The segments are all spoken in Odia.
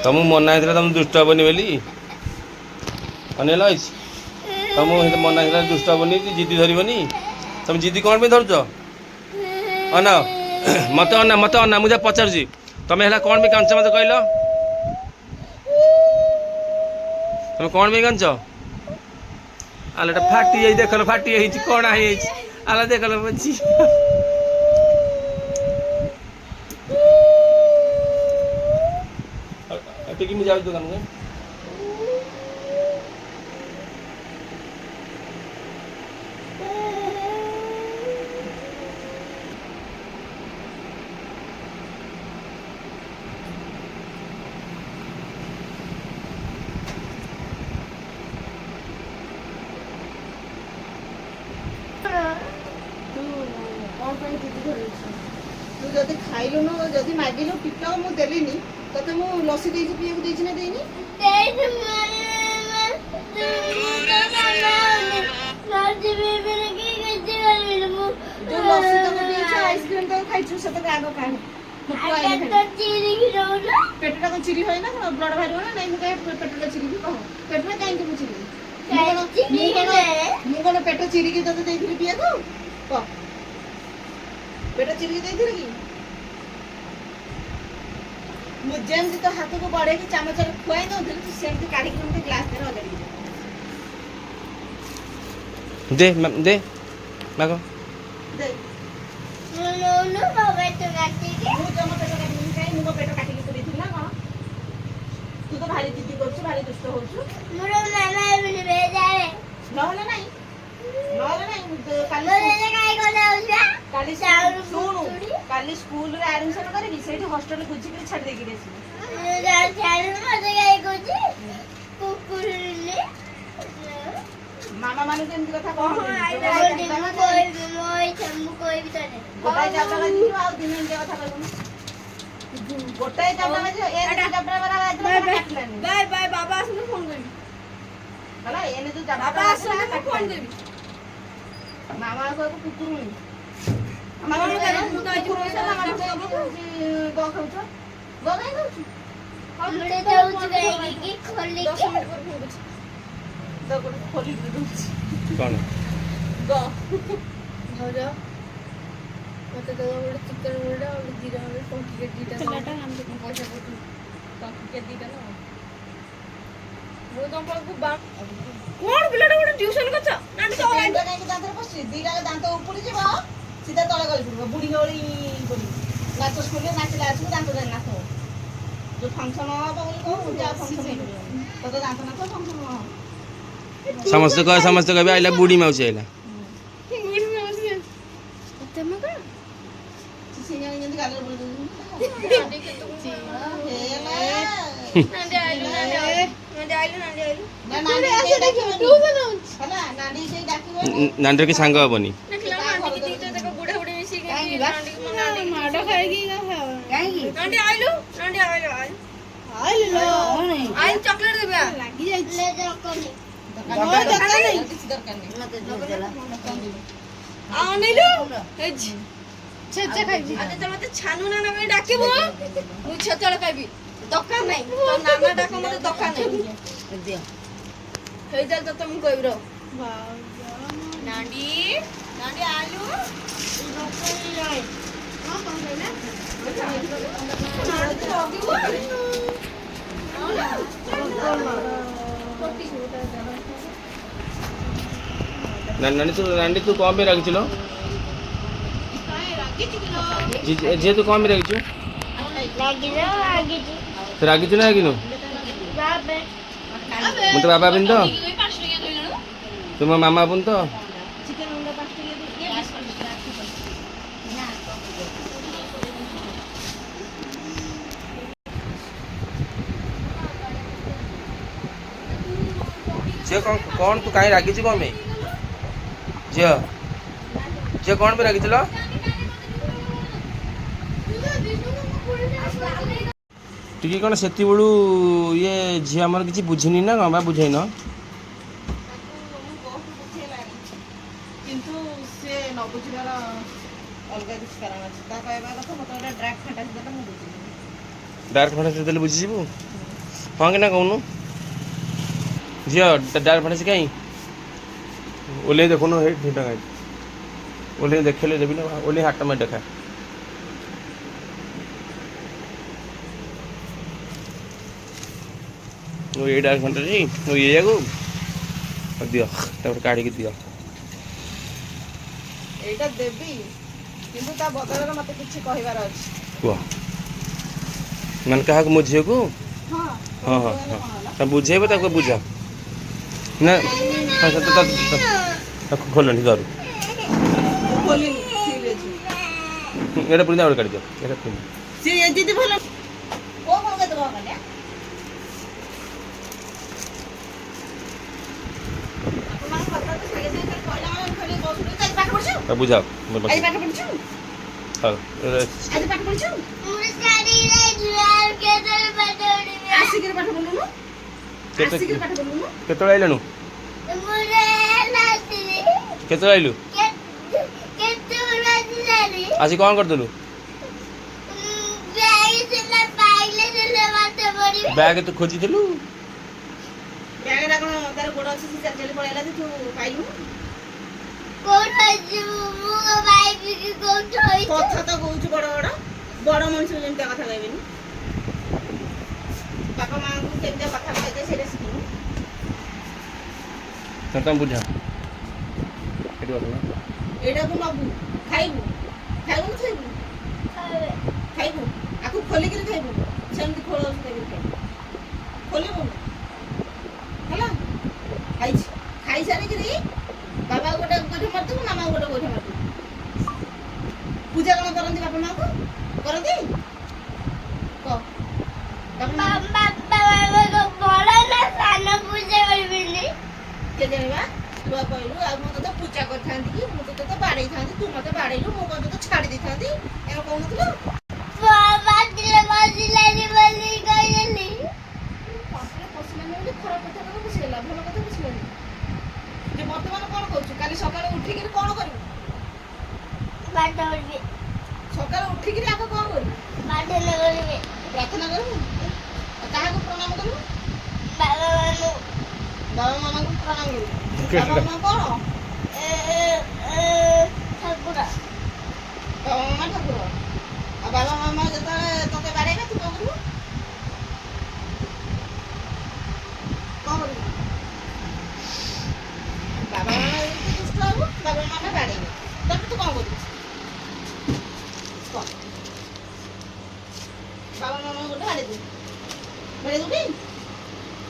तुमको मना है तुम दुष्ट हेनी बोली अनिल तुमको मना है दुष्ट हेनी जिदी धरबनी तुम जिदी कौन पे धरुच अना मत अना मत अना मुझे पचार तुम है कौन भी कांच मत कहल तुम कौन भी कांच आल फाटी जाई देखल फाटी कणा आला देखल बची टिकी मुझे जाऊँ दुकान में तू जदि खाइलु न जदि मागिलु टिका मु देलिनी तते मु लस्सी देछि पियक देछि ना देइनी जो लस्सी तो देछि आइसक्रीम तो खाइछु से तो आगो काहे पेटटा को चिरी होय ना ब्लड बाहर ना नहीं मु कहे पेटटा चिरी भी कहो पेटटा काहे के मु चिरी मु कोन पेट चिरी के तते देइथिली पियक क पेट चिरी के देइथिली की मुझे तो हाथ को बढ़े कि चामच खुआई दो तू सेमती काढ़ी के ग्लास दे रगड़ी दे दे मागो दे नो नो बाबा तो काटी के मु जमा पेट काटी काई मु पेट काटी के पुरी थी ना कोन तू तो भारी जिद्दी करछु भारी दुष्ट होछु मोर मामा बिन बेजारे नहले नहीं काली मोरे काई कोला उसा काली सुनु काली स्कूल रे एडमिशन करेगी सेठी हॉस्टल गुजी के छाड़ देगी रेसी जा छाड़ मते काई कोची कुकुरले मामा माने केमती कथा कोन मोई छमु कोई भी तने गोटाई जाबला लागी आ दिन के कथा कहू गोटाई जाबला लागी ए जाबला वाला काटलानी बाय बाय बाबा आसने फोन करी हला एने तो जाबला बाबा आसने फोन करी मामा को कुकुरुनी मामा ने कहू तो कुकुर से मामा को गो खाउछ गो काई खाउछ हमरे जाउछ गई की खोली के 10 मिनट पर फोन करछ दो को खोली दे दूछ कौन गो हो जा मते तो बड़े चिकन रोड़ा और जीरा में पंकी के दीटा चलाटा हम तो पैसा को पंकी के दीटा ना वो तो हमको बाप कोन बिलाटा बड़े ट्यूशन करछ नानी तो दांत काई के दांत बस दीटा दांत ऊपर जेबा सीधा तळे गल पड़ो बुढ़ी गली पड़ी नाच स्कूल में नाचला आछु दांत देन नाच जो फंक्शन हो बोली को जा फंक्शन तो दांत ना तो फंक्शन हो समस्त कह आइला बूढ़ी मौसी आइला मुड़ी में बस तम का सिंगा इंग गाल बोल दे नानी के तुम हेला नानी आइलु ना नानी के डाकिबो ट्यूशन हला नानी के डाकिबो नांडर के सांग हबनी देखला नानी के दीटा तक बुढ़ा बुढ़ी मिसी के नानी माडो खाएगी का काई नानी आइलु आइलो आइल चॉकलेट देबा लागी जाई ले जा कोनी दरकार नहीं मते चला आ नेलु हेज छेचे खाइबी आते तो मते छानु ना में डाकिबो मु छेचळ खाइबी दरकार नहीं तो नाना डाको मते दरकार नहीं दे हे जाल तो तुम कहबी रो नानी आलू नौकरी जाए हां कौन कहला नानी तू कौन में रखिलो जे तू कौन में रखिछु रागिछु ना रागिनु मते बाबा बिन तो तुम मामा बुन तो चिकन अंडा 5 टका दे जे कौन तू काई रागी कौन में जे कौन में रागी टिकी कौन से ये झी आमर किसी बुझीनी ना कौन बा बुझेन किंतु से न बुझिबार अलग किसी कारण अछि ता कहबा कथा मत ड्राग फाटा से मु बुझी डार्क फटा से बुझीबू ହଁ କି ନା କହୁନୁ ଝିଅ ଡାଇରେକ୍ଟ ଫାଟେ ସେ କାହିଁ ଓହ୍ଲେଇ ଦେଖୁନୁ ହେଇ ଠିକ୍ ଟଙ୍କା ଓହ୍ଲେଇ ଦେଖେଇଲେ ଦେବି ନା ଓହ୍ଲେଇ ହାଟ ମାରି ଦେଖା ଏଇ ଡାଇରେକ୍ଟ ଫାଟେ ଇଏକୁ ଦିଅ ତାପରେ କାଢ଼ିକି ଦିଅ ଏଇଟା ଦେବି କିନ୍ତୁ ତା ବଦଳରେ ମତେ କିଛି କହିବାର ଅଛି। କୁହ ମାନେ କାହାକୁ ମୋ ଝିଅକୁ ହଁ ହଁ ହଁ ହଁ ତା ବୁଝେଇବ ତାକୁ ବୁଝ ନା ତାକୁ ଖୋଲନି ଧରୁ ଖୋଲିନି ସିଲ୍ ଅଛି। ଏଇଟା ପୁଣି ଗୋଟେ କାଢ଼ିଦିଅ ଏଇଟା ପୁଣି ସିଏ ଏ ଦିଦି ଭଲ କୋଉ କଣ କେତେ କଣ କଲେ ଆପଣଙ୍କ କଥା ତ ସାଙ୍ଗେ ସାଙ୍ଗେ କହିଲା ମାନେ ଖାଲି ବସୁଛୁ ଆଜି ପାଠ ପଢୁଛୁ ବୁଝାଅ ଆଜି ପାଠ ପଢୁଛୁ ହଉ ଆଜି ପାଠ ପଢୁଛୁ ଆସିକିରି ପାଠ ପଢୁନୁ ଆସିକିରି ପାଠ ପଢୁନୁ କେତେବେଳେ ଆଇଲୁଣୁ କେତେବେଳେ ଆଇଲୁ ଆସି କ'ଣ କରିଥିଲୁ ବ୍ୟାଗ୍ ତୁ ଖୋଜିଥିଲୁ ବ୍ୟାଗଟା କ'ଣ ତାର ଗୋଡ଼ ଅଛି ସେ ଚାଲି ଚାଲି ପଳେଇଲା ଯେ ତୁ ପାଇଲୁ କଥା ତ କହୁଛୁ ବଡ଼ ବଡ଼ ବଡ଼ ମଣିଷ ଯେମିତିଆ କଥା କହିବେନି ବାପା ମାଆଙ୍କୁ କେମିତିଆ କଥା କହିବେ ସେଇଟା ଶିଖିନୁ ତମେ ବୁଝା ଏଠି ବସ ନା ଏଇଟାକୁ ନବୁ ଖାଇବୁ ଖାଇବୁ ନା ଖାଇବୁ ଖାଇବୁ ଆକୁ ଖୋଲିକିରି ଖାଇବୁ ସେମିତି ଖୋଳଉଛୁ ଖାଇବୁ ଖୋଲିବୁ ହେଲା ଖାଇଛି ଖାଇସାରିକିରି ବାବାକୁ ଗୋଟେ ଗୋଇଠା ମାରିଦେବୁ ମାମାକୁ ଗୋଟେ ଗୋଇଠା ମାରିଦେବୁ ପୂଜା କ'ଣ କରନ୍ତି ବାପା ମାଆକୁ କରନ୍ତି କହ କେ ଜାଣିବା ତୁ କହିଲୁ ଆଉ ମୁଁ ତୋତେ ପୂଜା କରିଥାନ୍ତି କି ମୁଁ ତୋତେ ବାଡ଼େଇଥାନ୍ତି ତୁ ମୋତେ ବାଡ଼େଇଲୁ ମୁଁ କ'ଣ ତୋତେ ଛାଡ଼ି ଦେଇଥାନ୍ତି ଏମିତି କହୁନଥିଲୁ ପଶିଲାନି ବୋଲି ଖରାପ କଥା କ'ଣ ବୁଝିଗଲା ଭଲ କଥା ବୁଝିଲାନି ଯେ ବର୍ତ୍ତମାନ କ'ଣ କରୁଛୁ କାଲି ସକାଳେ ଉଠିକିରି କ'ଣ କରିବୁ ସକାଳେ ଉଠିକିରି ଆଗ କ'ଣ କରିବୁ ପ୍ରାର୍ଥନା କରିବୁ କାହାକୁ ପ୍ରଣାମ କରିବୁ ବାବା ମାମାଙ୍କୁ ପ୍ରଣାମ କରିବୁ ବାବା ମାମା କ'ଣ ବାବା ମାମା ଠାକୁର ଆଉ ବାବା ମାମା ଯେତେବେଳେ ତୋତେ ବାଡ଼େଇବେ ତୁ କ'ଣ କରିବୁ କ'ଣ କରିବୁ ବାବା ମାମା ଯଦି ଦୁଷ୍ଟ ହବୁ ବାବା ମାମା ବାଡ଼େଇବେ ତାପରେ ତୁ କ'ଣ କରିବୁ କହ ବାବା ମାମା ଗୋଟେ ବାଡ଼େଇ ଦେବୁ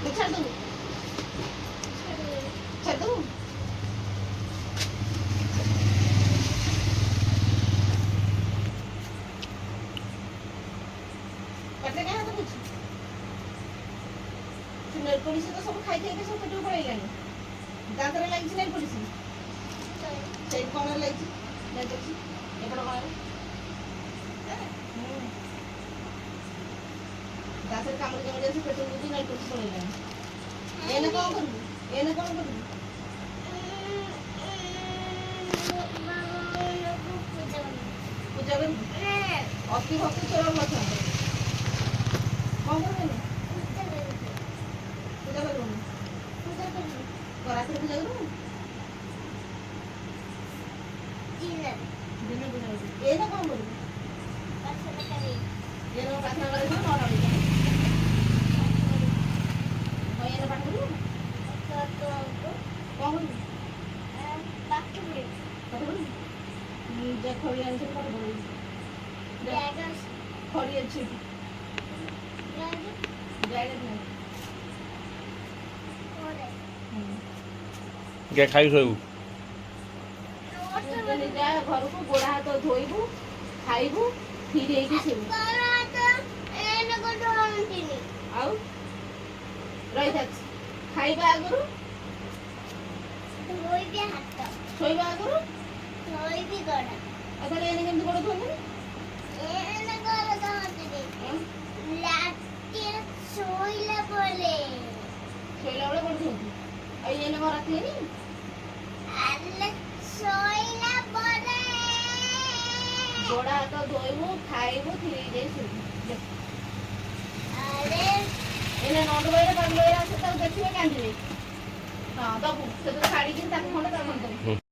ଟି ଛାଡ଼ିଦେବୁ ଛାଡ଼ିଦେବୁ ପାଟିରେ କାହିଁ ହାତ କରୁଛୁ ସେ ନେଲ୍ ପଲିସ୍ ତ ସବୁ ଖାଇ ଖାଇକି ସବୁ ପେଟକୁ ପଳେଇଲାଣି ଦାନ୍ତରେ ଲାଗିଛି ନେଲ୍ ପଲିସ୍ ସେଇଠି କ'ଣ ଲାଗିଛି ନେଲ୍ ପଲିସ୍ ଏପଟ କ'ଣ ଦାନ୍ତରେ କାମୁଡ଼ି କାମୁଡ଼ି ଆସି ପେଟକୁ ନେଲ୍ ପଲିସ୍ ପଳେଇଲାଣି ଏନେ କ'ଣ କରିବୁ ଏନେ କ'ଣ କରିବୁ ପୂଜା କରିବୁ ଅତି ଭକ୍ତି ଚୋର ନଥାନ୍ତେ କ'ଣ କରିବୁ ପୂଜା କରିବୁନି ରାତିରେ ପୂଜା କରିବୁ ଦିନେ ପୂଜା କରିବୁ ଏଇନା କ'ଣ କରିବୁ ଏଇନା ପ୍ରାର୍ଥନା କରିବୁ 9ଟା ବେଳକୁ ଏଇନା ପାଠ ପଢ଼ିବୁ କ'ଣ କରିବୁ ପାଠ ପଢ଼ିବୁ ଯା ଖଡ଼ି ଆଣିଛି ପାଠ ପଢ଼ିବୁ ଖଡ଼ି ଅଛି ଖାଇ ଶୋଇବୁ ଯା ଘରକୁ ଗୋଡ଼ ହାତ ଧୋଇବୁ ଖାଇବୁ ଫିର୍ ହେଇକି ଶୋଇବୁ ଆଉ ରହିଥା ଖାଇବା ଆଗରୁ ଶୋଇବା ଆଗରୁ ଆଉ ତାହେଲେ ଏନେ କେମିତି ଗୋଡ଼ ଧୋଇବୁ ଶୋଇଲା ବେଳେ ଗୋଡ଼ ଧୋଇବୁ ଆଉ ଏନେ କ'ଣ ରାତି ହେଇନି ଗୋଡ଼ ହାତ ଧୋଇବୁ ଖାଇବୁ ଫିର୍ ଯାଇ ଶୋଇବୁ ଏନେ 9ଟା ଲଇ ଆସେ ତାକୁ ଦେଖିବେ କାନ୍ଦିବେ। ହଁ ଦବୁ ସେ ତ ଛାଡ଼ିକି ତାକୁ ଖଣ୍ଡେ ତାକୁ ଖଣ୍ଡେ ଦବୁ।